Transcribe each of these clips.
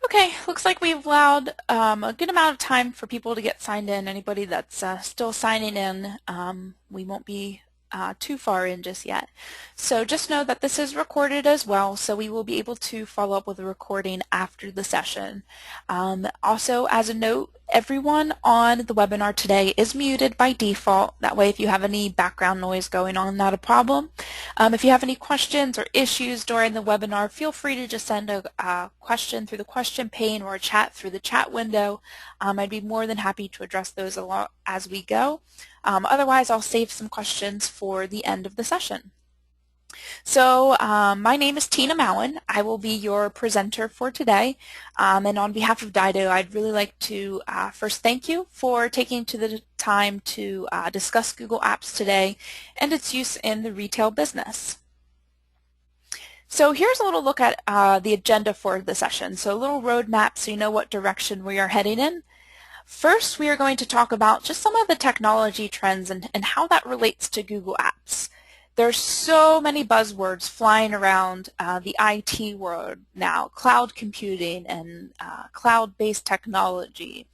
Okay, looks like we've allowed a good amount of time for people to get signed in. Anybody that's still signing in, we won't be too far in just yet. So just know that this is recorded as well, so we will be able to follow up with a recording after the session. Also, as a note, everyone on the webinar today is muted by default. That way, if you have any background noise going on, not a problem. If you have any questions or issues during the webinar, feel free to just send a question through the question pane or a chat through the chat window. I'd be more than happy to address those as we go. Otherwise, I'll save some questions for the end of the session. So my name is Tina Mowen. I will be your presenter for today. And on behalf of Dido, I'd really like to first thank you for taking the time to discuss Google Apps today and its use in the retail business. So here's a little look at the agenda for the session. So a little roadmap so you know what direction we are heading in. First, we are going to talk about just some of the technology trends and how that relates to Google Apps. There's so many buzzwords flying around the IT world now, cloud computing and cloud-based technology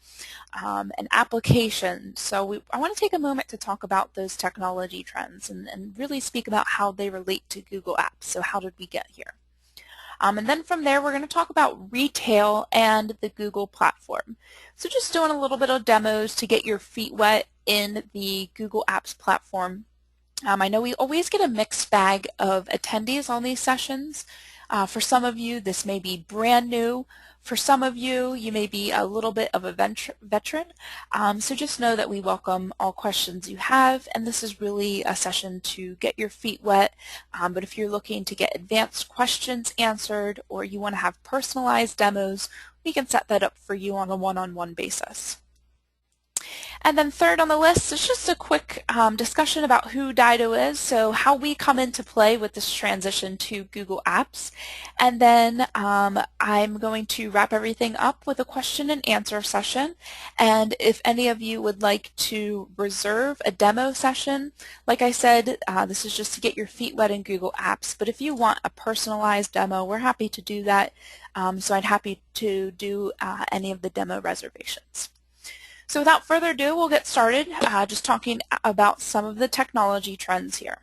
and applications. So I want to take a moment to talk about those technology trends and really speak about how they relate to Google Apps. So how did we get here? And then from there, we're going to talk about retail and the Google platform. So just doing a little bit of demos to get your feet wet in the Google Apps platform. I know we always get a mixed bag of attendees on these sessions. For some of you, this may be brand new. For some of you, you may be a little bit of a veteran. So just know that we welcome all questions you have, and this is really a session to get your feet wet. But if you're looking to get advanced questions answered or you want to have personalized demos, we can set that up for you on a one-on-one basis. And then third on the list is just a quick discussion about who Dido is, so how we come into play with this transition to Google Apps. And then I'm going to wrap everything up with a question and answer session. And if any of you would like to reserve a demo session, like I said, this is just to get your feet wet in Google Apps. But if you want a personalized demo, we're happy to do that. So I'd happy to do any of the demo reservations. So without further ado, we'll get started just talking about some of the technology trends here.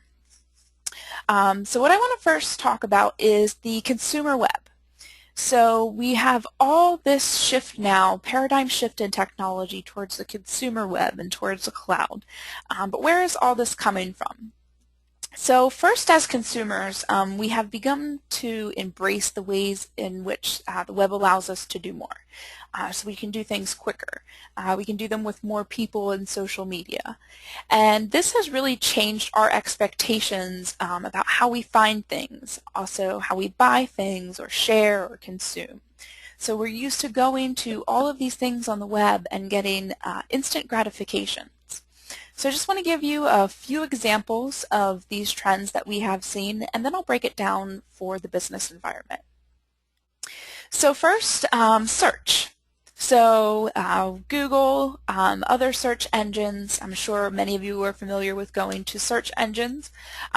So what I want to first talk about is the consumer web. So we have all this shift now, paradigm shift in technology towards the consumer web and towards the cloud. But where is all this coming from? So first, as consumers, we have begun to embrace the ways in which the web allows us to do more. So we can do things quicker. We can do them with more people in social media. And this has really changed our expectations about how we find things, also how we buy things or share or consume. So we're used to going to all of these things on the web and getting instant gratification. So I just want to give you a few examples of these trends that we have seen, and then I'll break it down for the business environment. So first, search. So Google, other search engines, I'm sure many of you are familiar with going to search engines,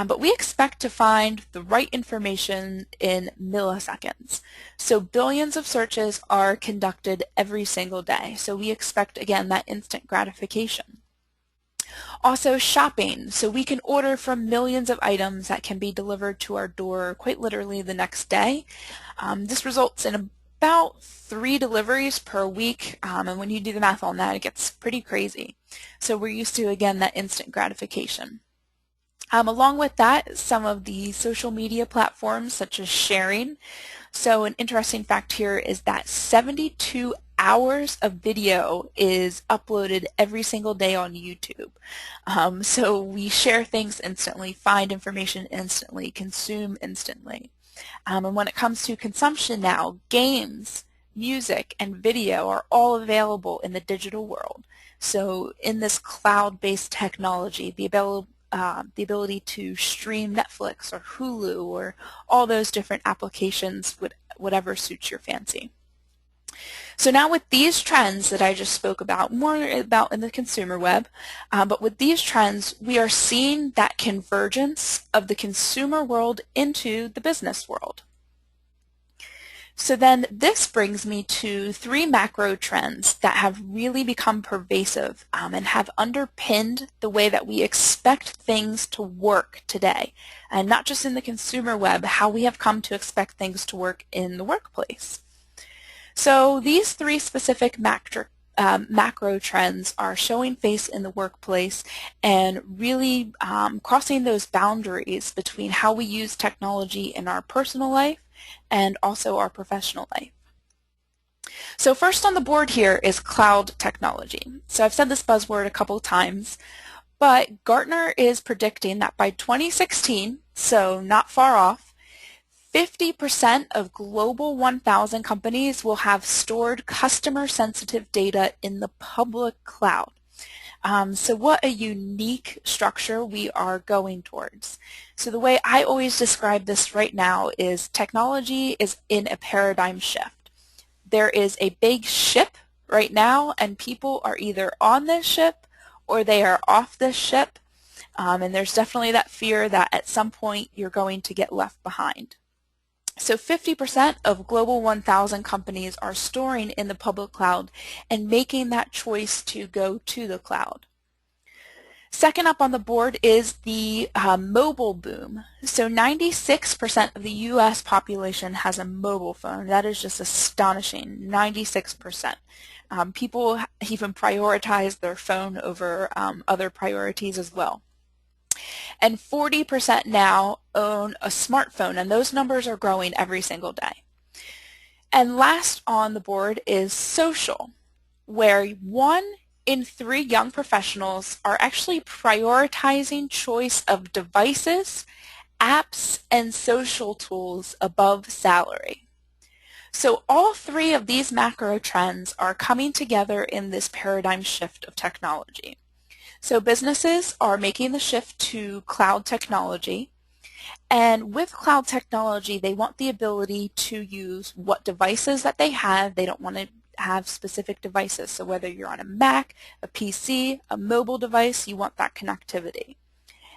but we expect to find the right information in milliseconds. So billions of searches are conducted every single day. So we expect, again, that instant gratification. Also shopping, so we can order from millions of items that can be delivered to our door quite literally the next day. This results in about 3 deliveries per week, and when you do the math on that, it gets pretty crazy. So we're used to, again, that instant gratification. Along with that, some of the social media platforms such as sharing. So an interesting fact here is that 72 hours of video is uploaded every single day on YouTube. So we share things instantly, find information instantly, consume instantly. And when it comes to consumption now, games, music, and video are all available in the digital world. So in this cloud-based technology, the ability to stream Netflix or Hulu or all those different applications, whatever suits your fancy. So now with these trends that I just spoke about, more about in the consumer web, but with these trends, we are seeing that convergence of the consumer world into the business world. So then this brings me to three macro trends that have really become pervasive and have underpinned the way that we expect things to work today. And not just in the consumer web, how we have come to expect things to work in the workplace. So these three specific macro trends are showing face in the workplace and really crossing those boundaries between how we use technology in our personal life and also our professional life. So first on the board here is cloud technology. So I've said this buzzword a couple of times, but Gartner is predicting that by 2016, so not far off, 50% of global 1,000 companies will have stored customer-sensitive data in the public cloud. So what a unique structure we are going towards. So the way I always describe this right now is technology is in a paradigm shift. There is a big ship right now, and people are either on this ship or they are off this ship. And there's definitely that fear that at some point you're going to get left behind. So 50% of global 1,000 companies are storing in the public cloud and making that choice to go to the cloud. Second up on the board is the mobile boom. So 96% of the U.S. population has a mobile phone. That is just astonishing, 96%. People even prioritize their phone over other priorities as well. And 40% now own a smartphone, and those numbers are growing every single day. And last on the board is social, where 1 in 3 young professionals are actually prioritizing choice of devices, apps, and social tools above salary. So all three of these macro trends are coming together in this paradigm shift of technology. So businesses are making the shift to cloud technology, and with cloud technology they want the ability to use what devices that they have. They don't want to have specific devices, so whether you're on a Mac, a PC, a mobile device, you want that connectivity.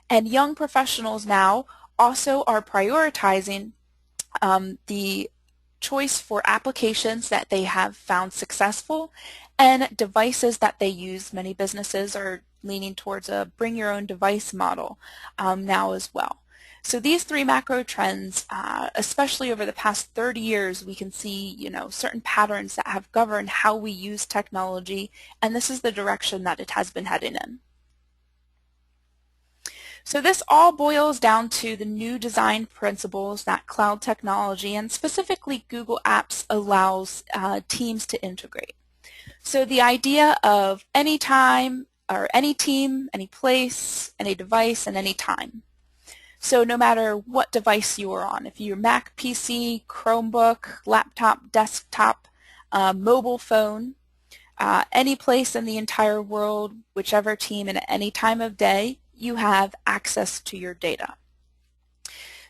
And young professionals now also are prioritizing the choice for applications that they have found successful and devices that they use. Many businesses are leaning towards a bring your own device model now as well. So these three macro trends, especially over the past 30 years, we can see, certain patterns that have governed how we use technology, and this is the direction that it has been heading in. So this all boils down to the new design principles that cloud technology and specifically Google Apps allows teams to integrate. So the idea of anytime or any team, any place, any device, and any time. So no matter what device you are on, if you're Mac, PC, Chromebook, laptop, desktop, mobile phone, any place in the entire world, whichever team, and at any time of day, you have access to your data.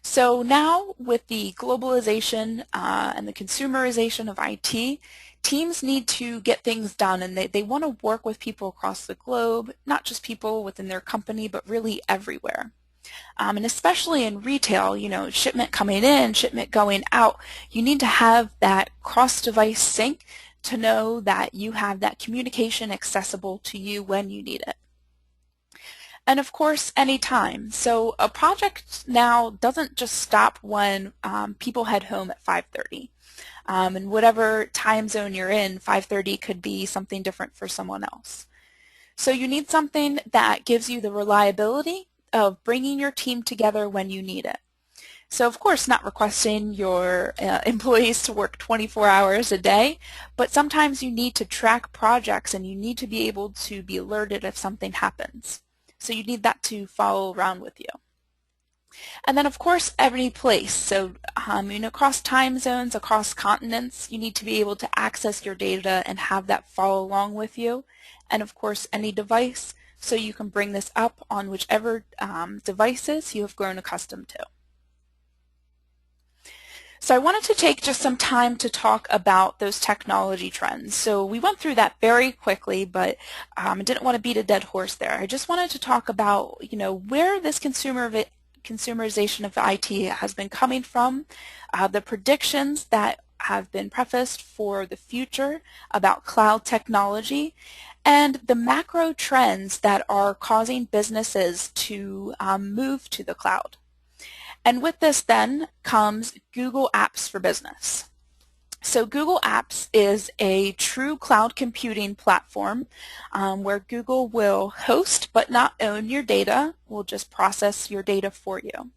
So now with the globalization and the consumerization of IT, teams need to get things done, and they want to work with people across the globe, not just people within their company, but really everywhere. And especially in retail, shipment coming in, shipment going out, you need to have that cross-device sync to know that you have that communication accessible to you when you need it. And of course, anytime. So a project now doesn't just stop when people head home at 5:30. And whatever time zone you're in, 5:30 could be something different for someone else. So you need something that gives you the reliability of bringing your team together when you need it. So of course not requesting your employees to work 24 hours a day, but sometimes you need to track projects and you need to be able to be alerted if something happens. So you need that to follow around with you. And then of course every place, so across time zones, across continents, you need to be able to access your data and have that follow along with you. And of course any device, so you can bring this up on whichever devices you have grown accustomed to. So I wanted to take just some time to talk about those technology trends. So we went through that very quickly, but I didn't want to beat a dead horse there. I just wanted to talk about, where this consumerization of IT has been coming from, the predictions that have been prefaced for the future about cloud technology and the macro trends that are causing businesses to move to the cloud. And with this then comes Google Apps for Business. So Google Apps is a true cloud computing platform where Google will host but not own your data, will just process your data for you.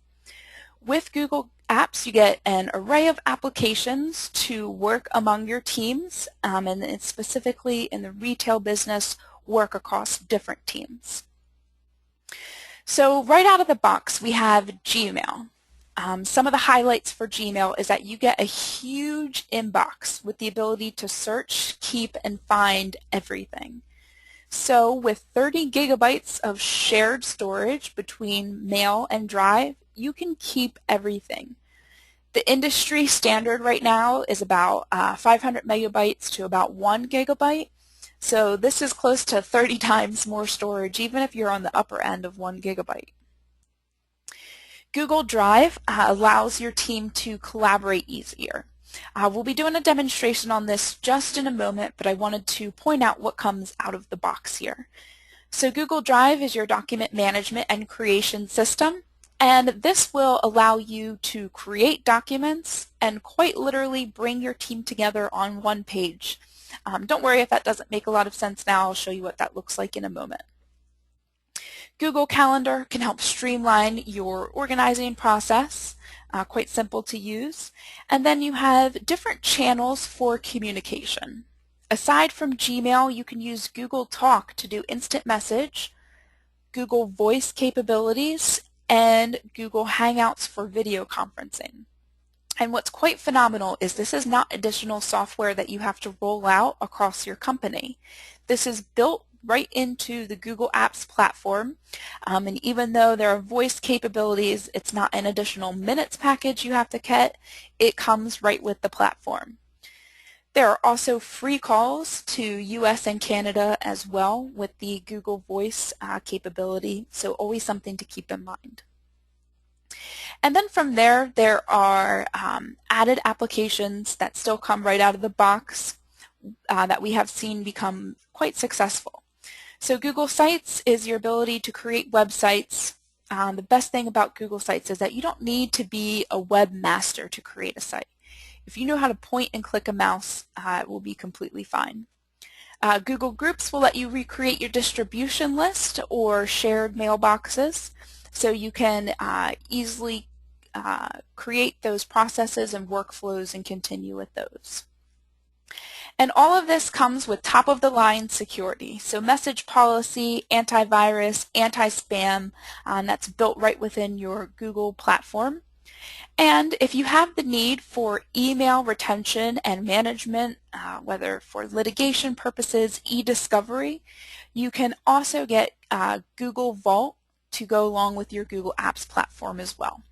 With Google Apps, you get an array of applications to work among your teams, and it's specifically in the retail business, work across different teams. So right out of the box, we have Gmail. Some of the highlights for Gmail is that you get a huge inbox with the ability to search, keep, and find everything. So with 30 gigabytes of shared storage between Mail and Drive, you can keep everything. The industry standard right now is about 500 megabytes to about 1 gigabyte. So this is close to 30 times more storage, even if you're on the upper end of 1 gigabyte. Google Drive allows your team to collaborate easier. We'll be doing a demonstration on this just in a moment, but I wanted to point out what comes out of the box here. So Google Drive is your document management and creation system, and this will allow you to create documents and quite literally bring your team together on one page. Don't worry if that doesn't make a lot of sense now. I'll show you what that looks like in a moment. Google Calendar can help streamline your organizing process, quite simple to use. And then you have different channels for communication. Aside from Gmail, you can use Google Talk to do instant message, Google Voice capabilities, and Google Hangouts for video conferencing. And what's quite phenomenal is this is not additional software that you have to roll out across your company. This is built right into the Google Apps platform, and even though there are voice capabilities, it's not an additional minutes package you have to get. It comes right with the platform. There are also free calls to US and Canada as well with the Google Voice capability, so always something to keep in mind. And then from there, there are added applications that still come right out of the box that we have seen become quite successful. So Google Sites is your ability to create websites. The best thing about Google Sites is that you don't need to be a webmaster to create a site. If you know how to point and click a mouse, it will be completely fine. Google Groups will let you recreate your distribution list or shared mailboxes, so you can easily create those processes and workflows and continue with those. And all of this comes with top-of-the-line security. So message policy, antivirus, anti-spam, that's built right within your Google platform. And if you have the need for email retention and management, whether for litigation purposes, e-discovery, you can also get Google Vault to go along with your Google Apps platform as well.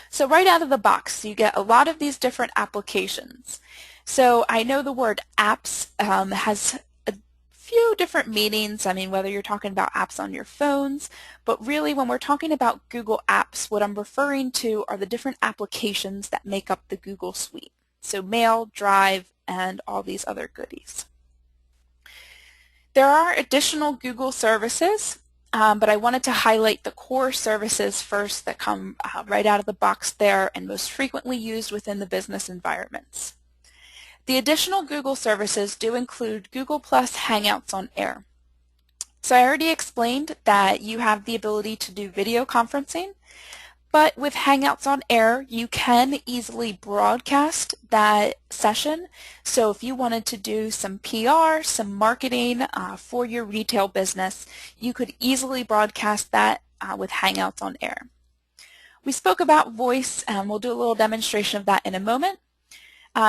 So right out of the box, you get a lot of these different applications. So I know the word apps has a few different meanings. I mean, whether you're talking about apps on your phones, but really when we're talking about Google Apps, what I'm referring to are the different applications that make up the Google Suite. So Mail, Drive, and all these other goodies. There are additional Google services, but I wanted to highlight the core services first that come right out of the box there and most frequently used within the business environments. The additional Google services do include Google+ Hangouts on Air. So I already explained that you have the ability to do video conferencing, but with Hangouts on Air, you can easily broadcast that session. So if you wanted to do some PR, some marketing for your retail business, you could easily broadcast that with Hangouts on Air. We spoke about voice, and we'll do a little demonstration of that in a moment.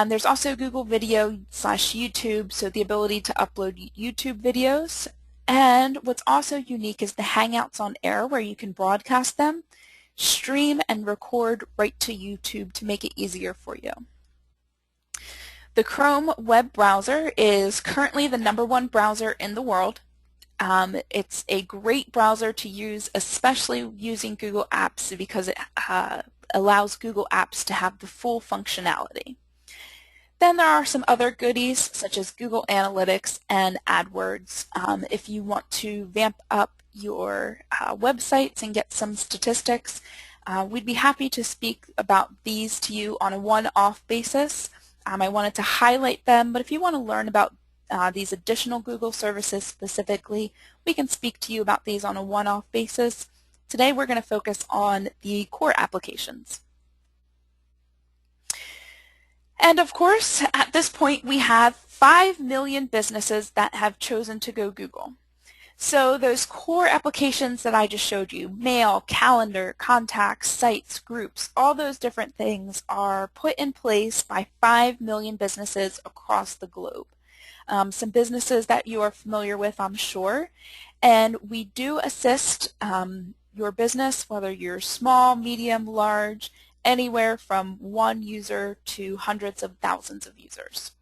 There's also Google Video / YouTube, so the ability to upload YouTube videos. And what's also unique is the Hangouts on Air, where you can broadcast them, stream, and record right to YouTube to make it easier for you. The Chrome web browser is currently the #1 browser in the world. It's a great browser to use, especially using Google Apps, because it allows Google Apps to have the full functionality. Then there are some other goodies such as Google Analytics and AdWords. If you want to vamp up your websites and get some statistics, we'd be happy to speak about these to you on a one-off basis. I wanted to highlight them, but if you want to learn about these additional Google services specifically, we can speak to you about these on a one-off basis. Today we're going to focus on the core applications. And of course, at this point, we have 5 million businesses that have chosen to go Google. So those core applications that I just showed you, mail, calendar, contacts, sites, groups, all those different things are put in place by 5 million businesses across the globe. Some businesses that you are familiar with, I'm sure, and we do assist your business, whether you're small, medium, large, anywhere from 1 user to hundreds of thousands of users.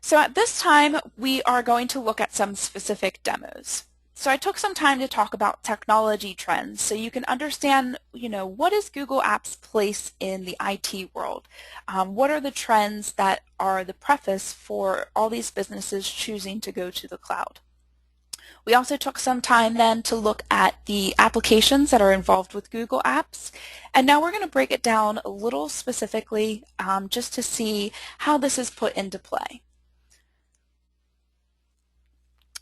So at this time, we are going to look at some specific demos. So I took some time to talk about technology trends so you can understand, what is Google Apps' place in the IT world? What are the trends that are the preface for all these businesses choosing to go to the cloud? We also took some time then to look at the applications that are involved with Google Apps, and now we're going to break it down a little specifically just to see how this is put into play.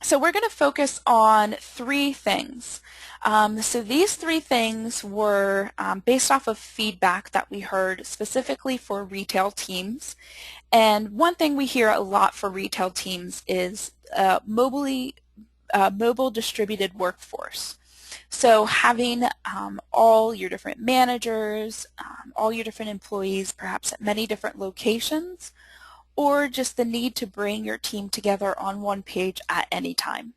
So we're going to focus on 3 things. So these 3 things were based off of feedback that we heard specifically for retail teams. And one thing we hear a lot for retail teams is mobile distributed workforce. So having all your different managers, all your different employees, perhaps at many different locations, or just the need to bring your team together on one page at any time.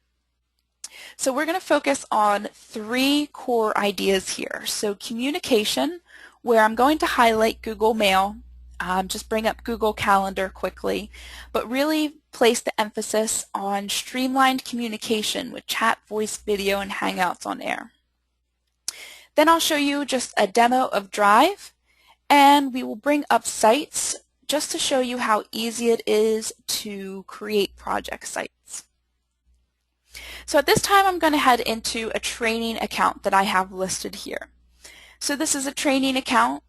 So we're going to focus on 3 core ideas here. So communication, where I'm going to highlight Google Mail, just bring up Google Calendar quickly, but really place the emphasis on streamlined communication with chat, voice, video, and Hangouts on air. Then I'll show you just a demo of Drive, and we will bring up Sites just to show you how easy it is to create project sites. So at this time, I'm going to head into a training account that I have listed here. So this is a training account.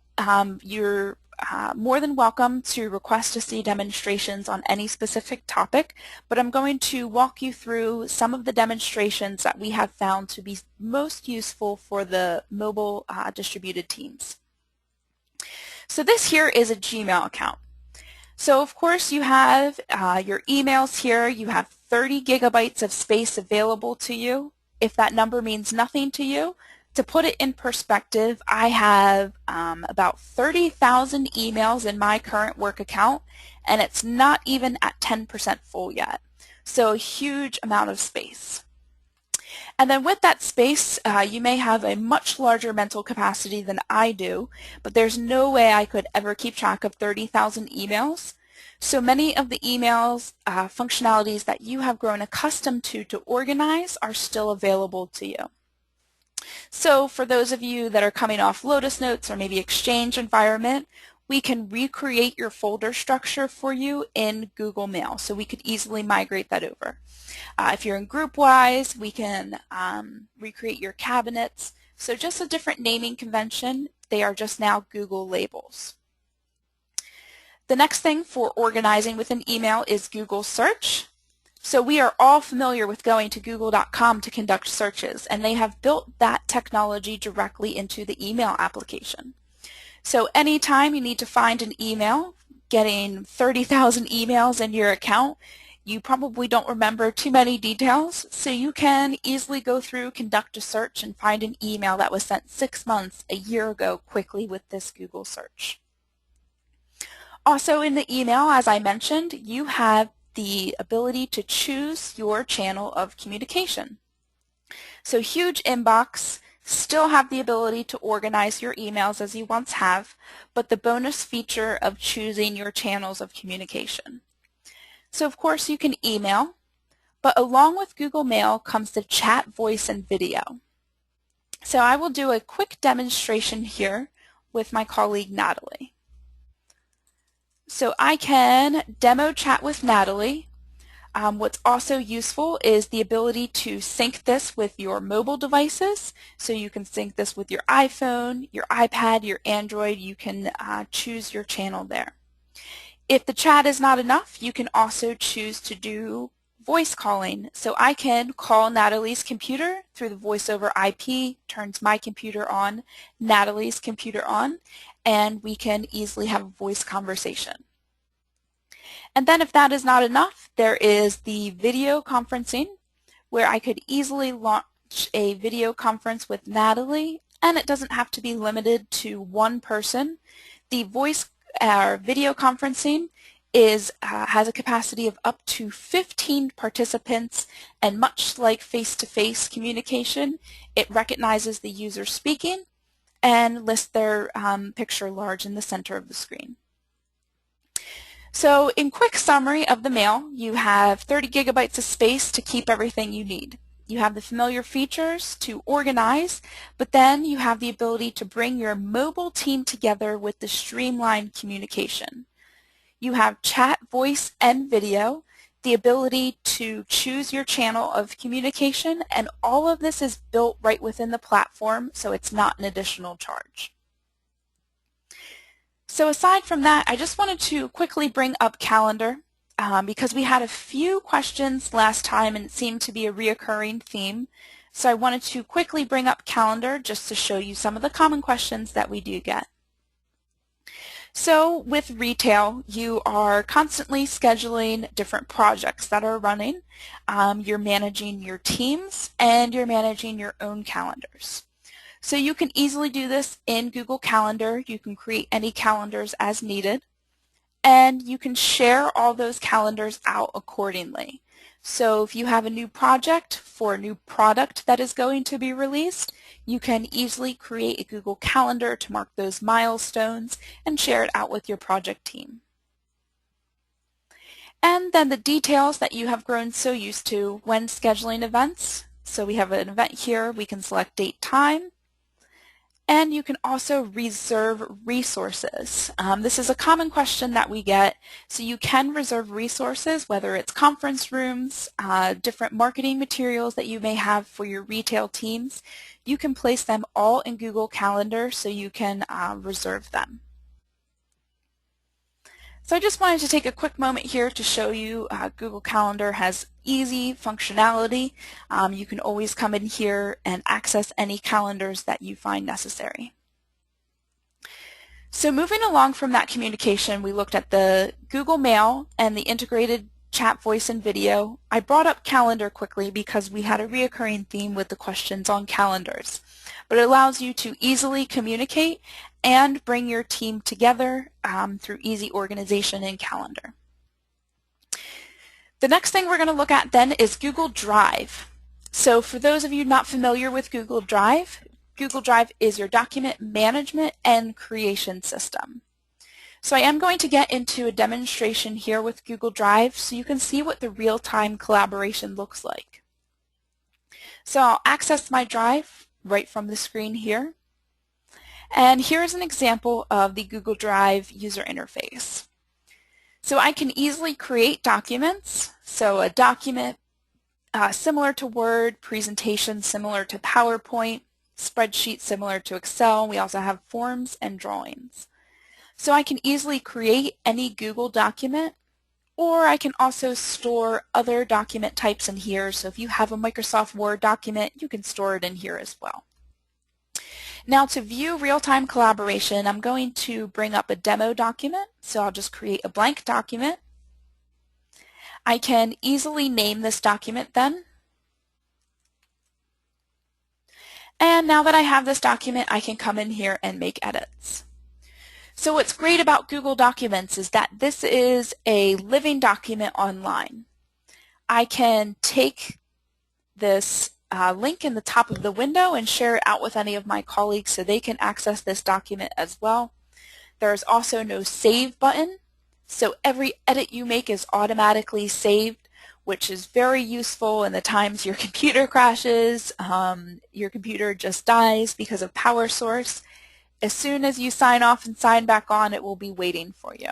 You're more than welcome to request to see demonstrations on any specific topic, but I'm going to walk you through some of the demonstrations that we have found to be most useful for the mobile distributed teams. So this here is a Gmail account. So of course you have your emails here. You have 30 gigabytes of space available to you. If that number means nothing to you, to put it in perspective, I have about 30,000 emails in my current work account, and it's not even at 10% full yet. So a huge amount of space. And then with that space, you may have a much larger mental capacity than I do, but there's no way I could ever keep track of 30,000 emails. So many of the emails functionalities that you have grown accustomed to organize are still available to you. So for those of you that are coming off Lotus Notes or maybe Exchange environment, we can recreate your folder structure for you in Google Mail. So we could easily migrate that over. If you're in GroupWise, we can recreate your cabinets. So just a different naming convention. They are just now Google labels. The next thing for organizing with an email is Google Search. So we are all familiar with going to google.com to conduct searches, and they have built that technology directly into the email application. So anytime you need to find an email, getting 30,000 emails in your account, you probably don't remember too many details, so you can easily go through, conduct a search, and find an email that was sent 6 months, a year ago quickly with this Google search. Also in the email, as I mentioned, you have the ability to choose your channel of communication. So huge inbox, still have the ability to organize your emails as you once have, but the bonus feature of choosing your channels of communication. So of course you can email, but along with Google Mail comes the chat, voice, and video. So I will do a quick demonstration here with my colleague Natalie. So I can demo chat with Natalie. What's also useful is the ability to sync this with your mobile devices. So you can sync this with your iPhone, your iPad, your Android. You can choose your channel there. If the chat is not enough, you can also choose to do voice calling. So I can call Natalie's computer through the voice over IP, turns my computer on, Natalie's computer on, and we can easily have a voice conversation. And then if that is not enough, there is the video conferencing, where I could easily launch a video conference with Natalie, and it doesn't have to be limited to one person. The voice video conferencing has a capacity of up to 15 participants, and much like face-to-face communication, it recognizes the user speaking and lists their picture large in the center of the screen. So in quick summary of the Mail, you have 30 gigabytes of space to keep everything you need. You have the familiar features to organize, but then you have the ability to bring your mobile team together with the streamlined communication. You have chat, voice, and video, the ability to choose your channel of communication, and all of this is built right within the platform, so it's not an additional charge. So aside from that, I just wanted to quickly bring up Calendar because we had a few questions last time and it seemed to be a reoccurring theme. So I wanted to quickly bring up Calendar just to show you some of the common questions that we do get. So with retail, you are constantly scheduling different projects that are running. You're managing your teams and you're managing your own calendars. So you can easily do this in Google Calendar. You can create any calendars as needed, and you can share all those calendars out accordingly. So if you have a new project for a new product that is going to be released, you can easily create a Google Calendar to mark those milestones and share it out with your project team. And then the details that you have grown so used to when scheduling events. So we have an event here. We can select date, time. And you can also reserve resources. This is a common question that we get. So you can reserve resources, whether it's conference rooms, different marketing materials that you may have for your retail teams. You can place them all in Google Calendar so you can reserve them. So I just wanted to take a quick moment here to show you Google Calendar has easy functionality. You can always come in here and access any calendars that you find necessary. So moving along from that communication, we looked at the Google Mail and the integrated chat, voice, and video. I brought up Calendar quickly because we had a reoccurring theme with the questions on calendars. But it allows you to easily communicate and bring your team together through easy organization in Calendar. The next thing we're going to look at then is Google Drive. So for those of you not familiar with Google Drive is your document management and creation system. So I am going to get into a demonstration here with Google Drive so you can see what the real-time collaboration looks like. So I'll access my Drive right from the screen here. And here's an example of the Google Drive user interface. So I can easily create documents. So a document similar to Word, presentation similar to PowerPoint, spreadsheet similar to Excel. We also have forms and drawings. So I can easily create any Google document, or I can also store other document types in here. So if you have a Microsoft Word document, you can store it in here as well. Now to view real-time collaboration, I'm going to bring up a demo document. So I'll just create a blank document. I can easily name this document then. And now that I have this document, I can come in here and make edits. So what's great about Google Documents is that this is a living document online. I can take this link in the top of the window and share it out with any of my colleagues so they can access this document as well. There's also no save button, so every edit you make is automatically saved, which is very useful in the times your computer crashes, your computer just dies because of power source. As soon as you sign off and sign back on, it will be waiting for you.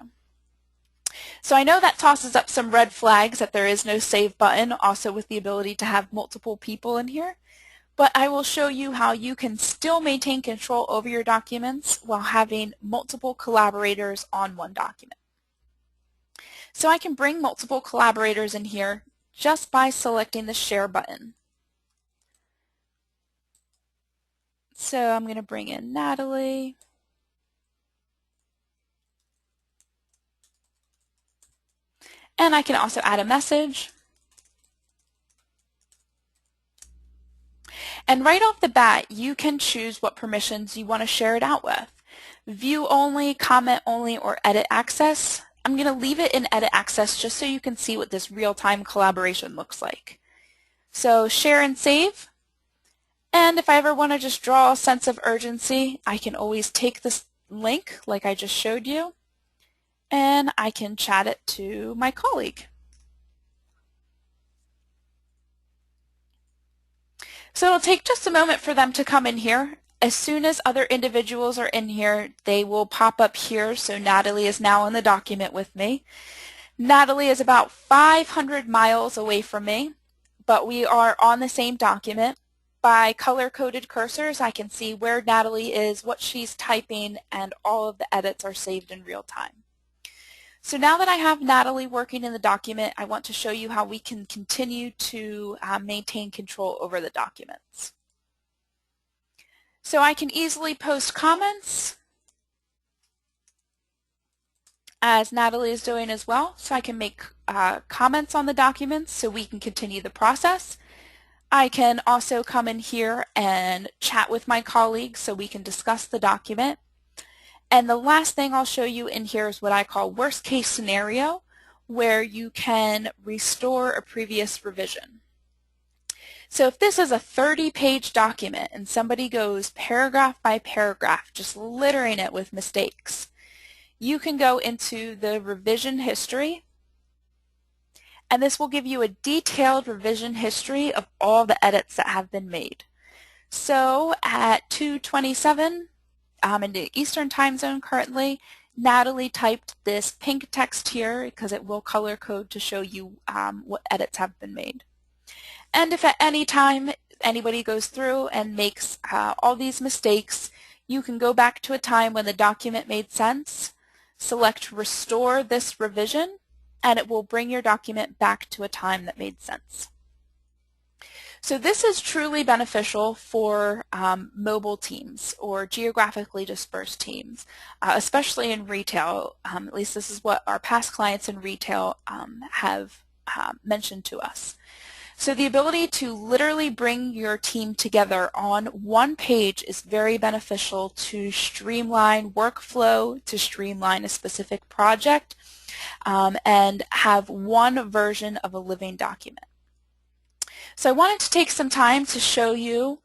So I know that tosses up some red flags that there is no save button, also with the ability to have multiple people in here, but I will show you how you can still maintain control over your documents while having multiple collaborators on one document. So I can bring multiple collaborators in here just by selecting the Share button. So I'm going to bring in Natalie. And I can also add a message. And right off the bat, you can choose what permissions you want to share it out with. View only, comment only, or edit access. I'm going to leave it in edit access just so you can see what this real-time collaboration looks like. So share and save. And if I ever want to just draw a sense of urgency, I can always take this link like I just showed you, and I can chat it to my colleague. So it'll take just a moment for them to come in here. As soon as other individuals are in here, they will pop up here. So Natalie is now in the document with me. Natalie is about 500 miles away from me, but we are on the same document. By color-coded cursors, I can see where Natalie is, what she's typing, and all of the edits are saved in real time. So now that I have Natalie working in the document, I want to show you how we can continue to maintain control over the documents. So I can easily post comments, as Natalie is doing as well. So I can make comments on the documents so we can continue the process. I can also come in here and chat with my colleagues so we can discuss the document. And the last thing I'll show you in here is what I call worst case scenario, where you can restore a previous revision. So if this is a 30-page document and somebody goes paragraph by paragraph, just littering it with mistakes, you can go into the revision history, and this will give you a detailed revision history of all the edits that have been made. So at 2:27 in the Eastern time zone currently, Natalie typed this pink text here because it will color code to show you what edits have been made. And if at any time anybody goes through and makes all these mistakes, you can go back to a time when the document made sense, select Restore this revision, and it will bring your document back to a time that made sense. So this is truly beneficial for mobile teams or geographically dispersed teams, especially in retail. At least this is what our past clients in retail have mentioned to us. So the ability to literally bring your team together on one page is very beneficial to streamline workflow, to streamline a specific project, and have one version of a living document. So I wanted to take some time to show you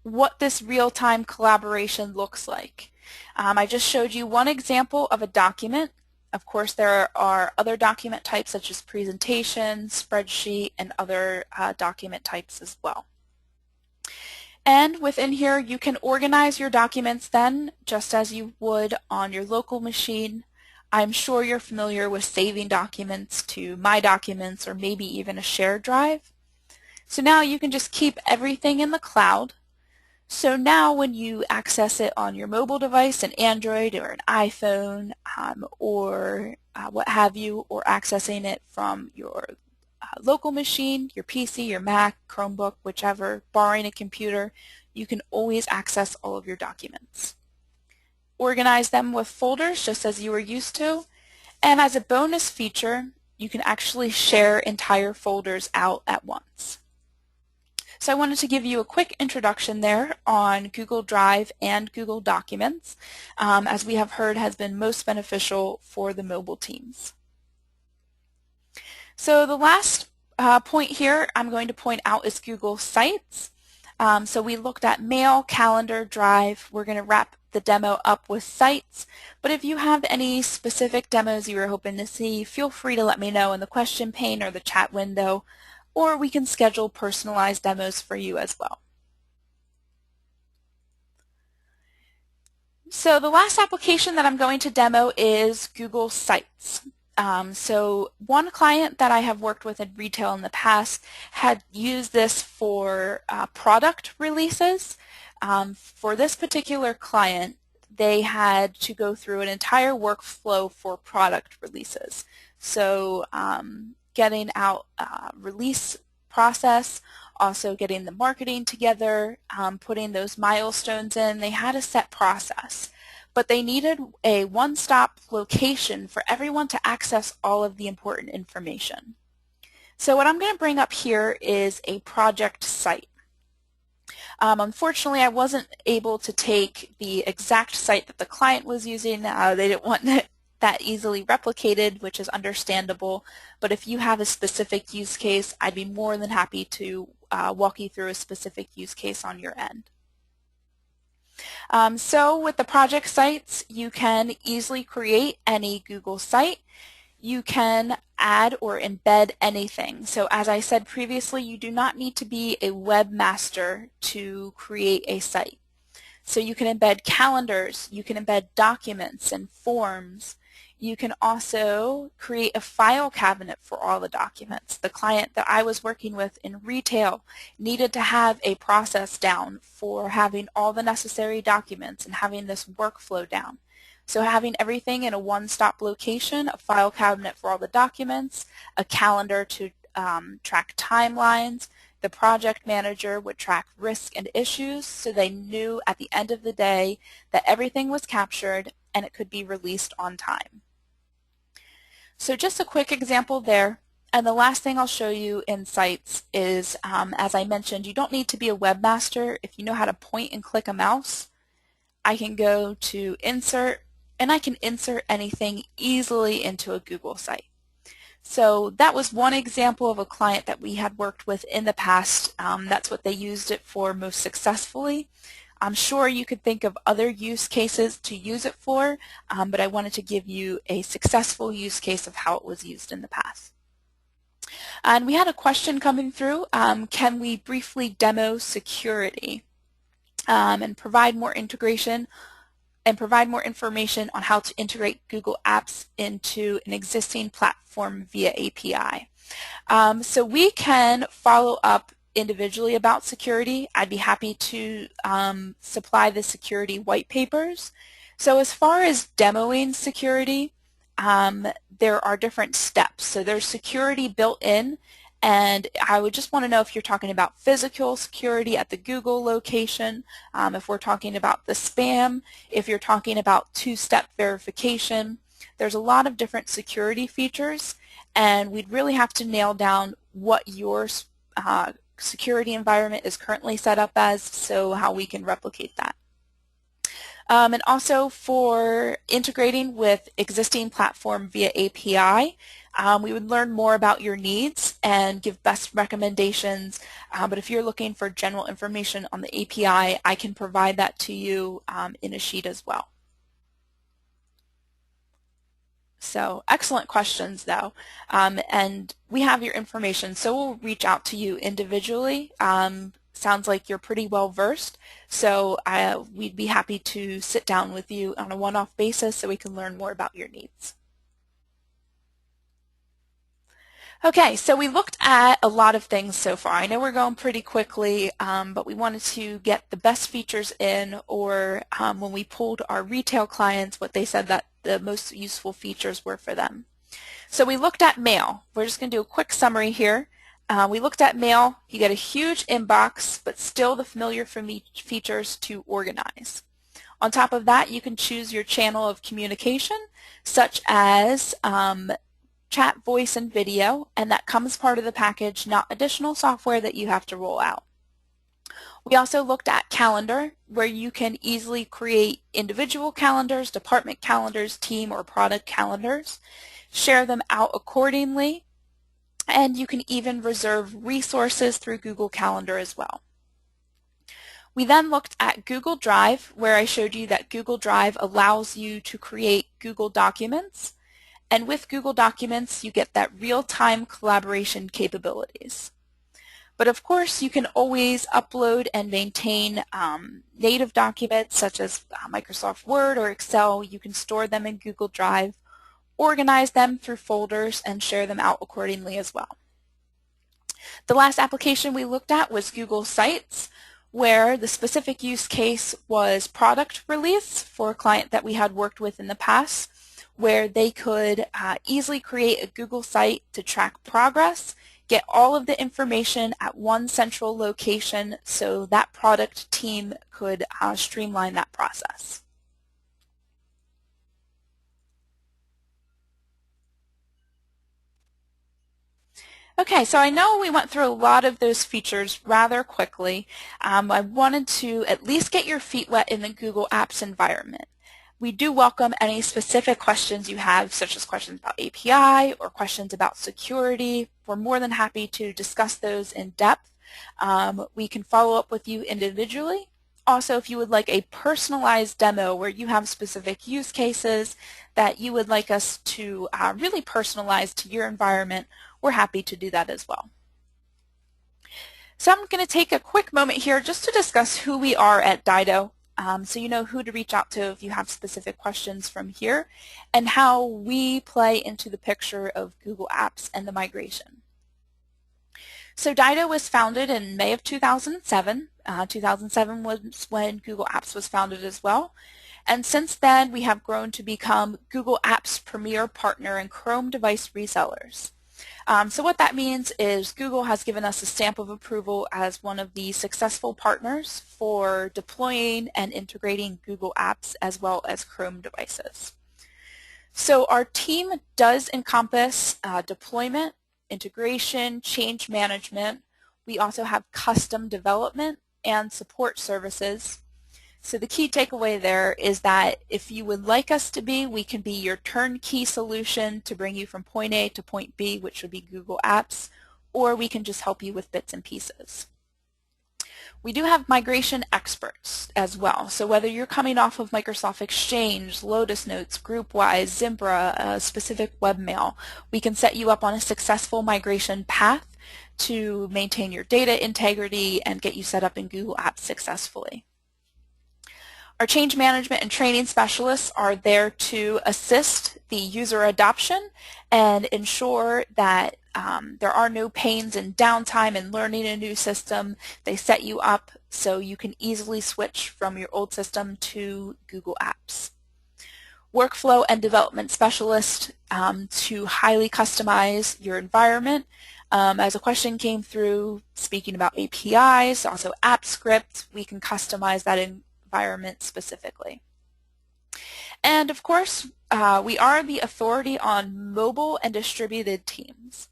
what this real-time collaboration looks like. I just showed you one example of a document. Of course, there are other document types such as presentation, spreadsheet, and other document types as well. And within here, you can organize your documents then, just as you would on your local machine. I'm sure you're familiar with saving documents to My Documents or maybe even a shared drive. So now you can just keep everything in the cloud. So now when you access it on your mobile device, an Android or an iPhone or what have you, or accessing it from your local machine, your PC, your Mac, Chromebook, whichever, borrowing a computer, you can always access all of your documents. Organize them with folders just as you were used to. And as a bonus feature, you can actually share entire folders out at once. So I wanted to give you a quick introduction there on Google Drive and Google Documents, as we have heard has been most beneficial for the mobile teams. So the last point here I'm going to point out is Google Sites. So we looked at Mail, Calendar, Drive. We're going to wrap the demo up with Sites, but if you have any specific demos you were hoping to see, feel free to let me know in the question pane or the chat window, or we can schedule personalized demos for you as well. So the last application that I'm going to demo is Google Sites. So one client that I have worked with in retail in the past had used this for product releases. For this particular client, they had to go through an entire workflow for product releases. So getting out release process, also getting the marketing together, putting those milestones in. They had a set process, but they needed a one-stop location for everyone to access all of the important information. So what I'm going to bring up here is a project site. Unfortunately, I wasn't able to take the exact site that the client was using. They didn't want it that easily replicated, which is understandable. But if you have a specific use case, I'd be more than happy to walk you through a specific use case on your end. So with the project sites, you can easily create any Google site. You can add or embed anything. So as I said previously, you do not need to be a webmaster to create a site. So you can embed calendars, you can embed documents and forms. You can also create a file cabinet for all the documents. The client that I was working with in retail needed to have a process down for having all the necessary documents and having this workflow down. So having everything in a one-stop location, a file cabinet for all the documents, a calendar to track timelines, the project manager would track risk and issues so they knew at the end of the day that everything was captured and it could be released on time. So just a quick example there. And the last thing I'll show you in Sites is, as I mentioned, you don't need to be a webmaster. If you know how to point and click a mouse, I can go to Insert, and I can insert anything easily into a Google site. So that was one example of a client that we had worked with in the past. That's what they used it for most successfully. I'm sure you could think of other use cases to use it for, but I wanted to give you a successful use case of how it was used in the past. And we had a question coming through, can we briefly demo security and provide more integration and provide more information on how to integrate Google Apps into an existing platform via API. So we can follow up individually about security. I'd be happy to supply the security white papers. So as far as demoing security, there are different steps. So there's security built in, and I would just want to know if you're talking about physical security at the Google location, if we're talking about the spam, if you're talking about two-step verification. There's a lot of different security features, and we'd really have to nail down what your security environment is currently set up as, so how we can replicate that. And also for integrating with existing platform via API, we would learn more about your needs and give best recommendations, but if you're looking for general information on the API, I can provide that to you in a sheet as well. So excellent questions though, and we have your information, so we'll reach out to you individually. Sounds like you're pretty well versed, so we'd be happy to sit down with you on a one-off basis so we can learn more about your needs. Okay, so we looked at a lot of things so far. I know we're going pretty quickly, but we wanted to get the best features in, or when we pulled our retail clients, what they said that the most useful features were for them. So we looked at mail. We're just going to do a quick summary here. We looked at mail. You get a huge inbox, but still the familiar features to organize. On top of that, you can choose your channel of communication, such as chat, voice, and video, and that comes part of the package, not additional software that you have to roll out. We also looked at calendar, where you can easily create individual calendars, department calendars, team or product calendars, share them out accordingly, and you can even reserve resources through Google Calendar as well. We then looked at Google Drive, where I showed you that Google Drive allows you to create Google Documents, and with Google Documents you get that real-time collaboration capabilities. But of course you can always upload and maintain native documents such as Microsoft Word or Excel. You can store them in Google Drive, organize them through folders, and share them out accordingly as well. The last application we looked at was Google Sites, where the specific use case was product release for a client that we had worked with in the past, where they could easily create a Google site to track progress, get all of the information at one central location so that product team could streamline that process. Okay, so I know we went through a lot of those features rather quickly. I wanted to at least get your feet wet in the Google Apps environment. We do welcome any specific questions you have, such as questions about API or questions about security. We're more than happy to discuss those in depth. We can follow up with you individually. Also, if you would like a personalized demo where you have specific use cases that you would like us to really personalize to your environment, we're happy to do that as well. So I'm going to take a quick moment here just to discuss who we are at Dido, so you know who to reach out to if you have specific questions from here, and how we play into the picture of Google Apps and the migration. So Dido was founded in May of 2007. 2007 was when Google Apps was founded as well. And since then, we have grown to become Google Apps premier partner and Chrome device resellers. So what that means is Google has given us a stamp of approval as one of the successful partners for deploying and integrating Google Apps as well as Chrome devices. So our team does encompass deployment, integration, change management. We also have custom development and support services. So the key takeaway there is that if you would like us to be, we can be your turnkey solution to bring you from point A to point B, which would be Google Apps, or we can just help you with bits and pieces. We do have migration experts as well. So whether you're coming off of Microsoft Exchange, Lotus Notes, GroupWise, Zimbra, specific webmail, we can set you up on a successful migration path to maintain your data integrity and get you set up in Google Apps successfully. Our change management and training specialists are there to assist the user adoption and ensure that there are no pains in downtime in learning a new system. They set you up so you can easily switch from your old system to Google Apps. Workflow and development specialist to highly customize your environment. As a question came through speaking about APIs, also app scripts, we can customize that environment specifically. And of course, we are the authority on mobile and distributed teams.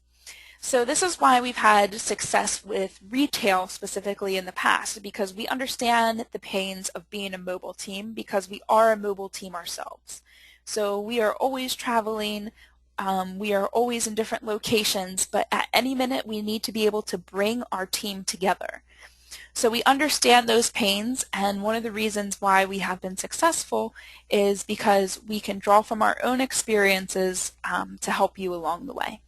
So this is why we've had success with retail specifically in the past, because we understand the pains of being a mobile team because we are a mobile team ourselves. So we are always traveling, we are always in different locations, but at any minute we need to be able to bring our team together. So we understand those pains, and one of the reasons why we have been successful is because we can draw from our own experiences to help you along the way.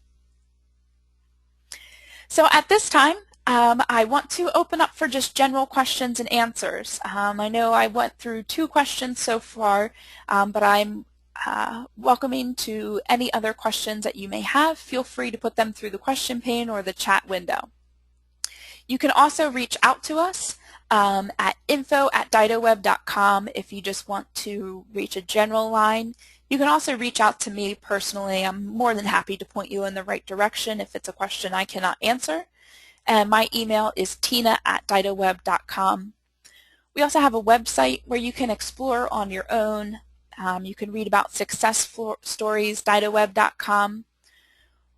So at this time, I want to open up for just general questions and answers. I know I went through 2 questions so far, but I'm welcoming to any other questions that you may have. Feel free to put them through the question pane or the chat window. You can also reach out to us at info@didoweb.com if you just want to reach a general line. You can also reach out to me personally. I'm more than happy to point you in the right direction if it's a question I cannot answer. And my email is tina@didoweb.com. We also have a website where you can explore on your own. You can read about success stories, didoweb.com.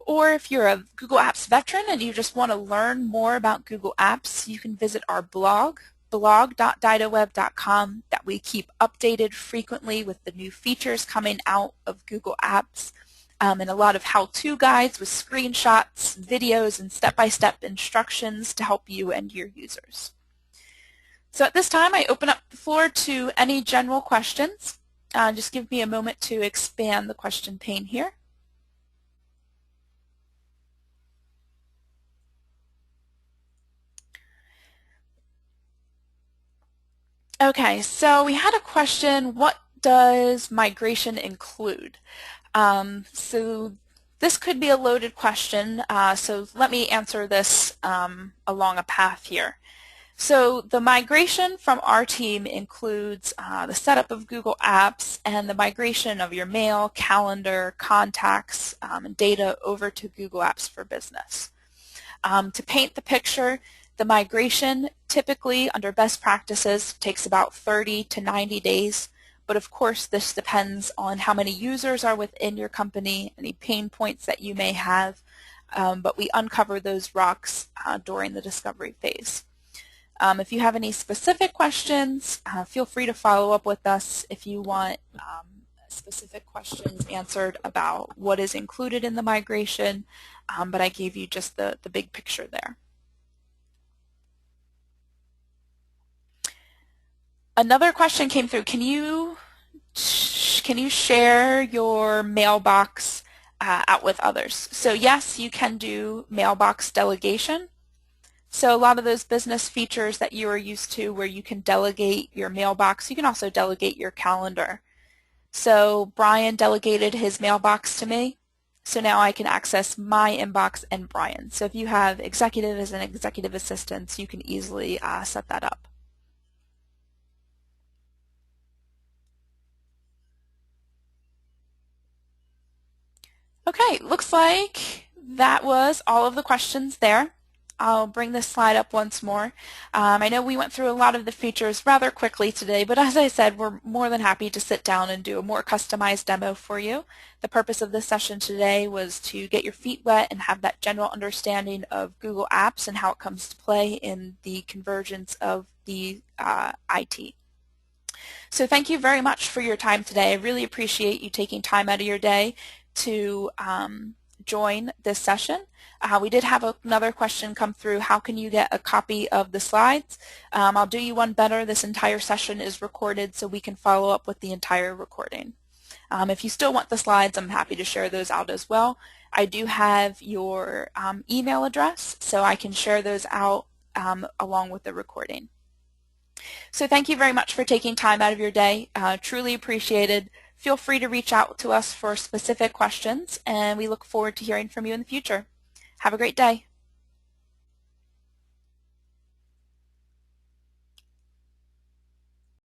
Or if you're a Google Apps veteran and you just want to learn more about Google Apps, you can visit our blog, blog.didoweb.com, that we keep updated frequently with the new features coming out of Google Apps, and a lot of how-to guides with screenshots, videos, and step-by-step instructions to help you and your users. So at this time, I open up the floor to any general questions. Just give me a moment to expand the question pane here. Okay, so we had a question, what does migration include? So this could be a loaded question, so let me answer this along a path here. So the migration from our team includes the setup of Google Apps and the migration of your mail, calendar, contacts, and data over to Google Apps for Business. To paint the picture, the migration typically under best practices takes about 30 to 90 days, but of course this depends on how many users are within your company, any pain points that you may have, but we uncover those rocks during the discovery phase. If you have any specific questions, feel free to follow up with us if you want specific questions answered about what is included in the migration, but I gave you just the big picture there. Another question came through. Can you share your mailbox out with others? So yes, you can do mailbox delegation. So a lot of those business features that you are used to where you can delegate your mailbox, you can also delegate your calendar. So Brian delegated his mailbox to me, so now I can access my inbox and Brian. So if you have executives and executive assistants, you can easily set that up. Okay, looks like that was all of the questions there. I'll bring this slide up once more. I know we went through a lot of the features rather quickly today, but as I said, we're more than happy to sit down and do a more customized demo for you. The purpose of this session today was to get your feet wet and have that general understanding of Google Apps and how it comes to play in the convergence of the IT. So thank you very much for your time today. I really appreciate you taking time out of your day to join this session. We did have another question come through. How can you get a copy of the slides? I'll do you one better. This entire session is recorded, so we can follow up with the entire recording. If you still want the slides, I'm happy to share those out as well. I do have your email address, so I can share those out along with the recording. So thank you very much for taking time out of your day. Truly appreciated. Feel free to reach out to us for specific questions, and we look forward to hearing from you in the future. Have a great day.